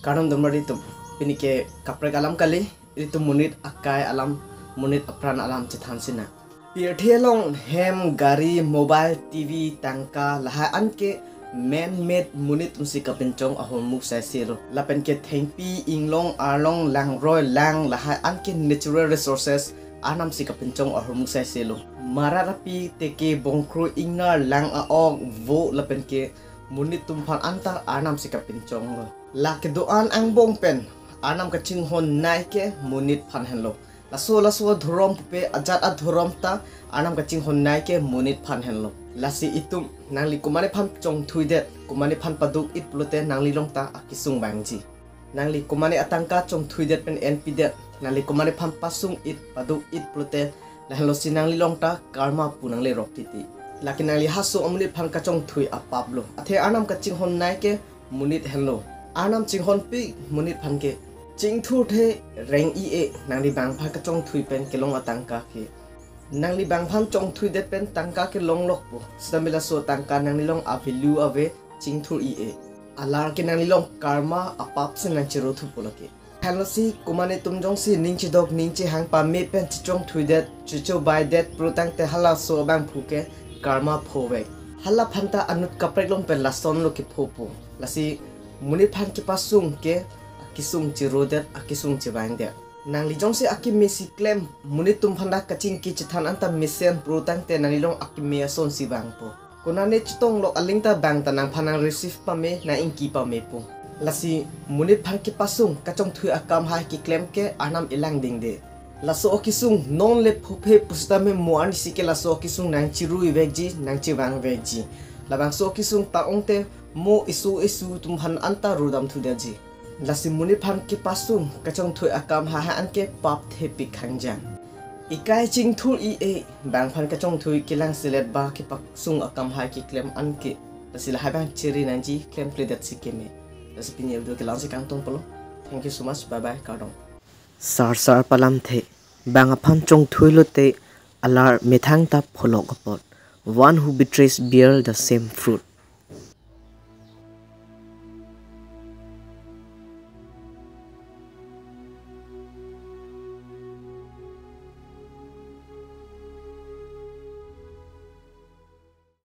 Karam domari tu ini ke kaprek alam kali itu munit akai alam munit apran alam cethan sina. Pirthelong hem gari mobile TV tangka laha anke man made munit umsi kapencong ahon muk sai selo lapen ke thengpi inglong arlong lang roy lang laha anke natural resources anam si kapencong ahon muk sai selo mararapi teke bongkro ingar lang aog vo lapen ke munit tumpan anta anam si kapencong lo la ke doan ang bongpen anam kaching hon naike munit phan henlo laso dhurom pe ajat at dhurom ta anam kaching hon naike munit phan henlo lasi itum nangli kumane phan chong thuidet kumane phan paduk it plote nangli longta akisung bangji nangli kumane atangka chong thuidet pen np det nangli kumane phan pasung it paduk it plote lahlo sinangli longta karma punangle roktiti lakin nangli hasu omli phan ka chong thui apablo athe anam kaching hon naike munit henlo anam ching hon pi munit phan ke ching thu the reng i e nangli bang pha ka chong thui pen kelong atangka ke nangli bang phan chong thui det pen tangka ke long lok po stamila so tangka nangli long avilu ave ching thu i e alar ke nangli long karma apap se nang chiro thu polake halosi kumane tumjong si ningchi dok ningchi hang pa me pen chong thui det chucho bai det protang te hala so bang phuke karma phowe hala phanta anut kaprek long pen lason lo ke phopo lasi muni phan ke pasung ke kisung cirodet akisung cibang dia nang lijong se aki mesi claim munit tum phanda kaching ki chithan anta mesen protang te nang long aki meason si bang po kunane chitong lo alingta bang tanang phanang receive pa me na inki pa me po lasi munit phan ki pasung kachong thui akam ha ki claim ke anam ilang ding de laso kisung non le phuphe pusta me muan si ke laso kisung nang chiru vegji nang chibang vegji labang so kisung taong te mo isu tum phan anta rudam thudaji lasi muni phan ki pasung kachong thui akam ha anke pap the pi khangjang ikai ching thul i e bang phan kachong thui kilang silet ba ki pasung akam ha ki claim anke lasi la habang chiri nanji claim pledat sikeme lasi pinye do ke lansi kang tong polo thank you so much bye bye kadong sar palam the bang phan chong thui lo te alar methang ta pholok apot one who betrays bear the same fruit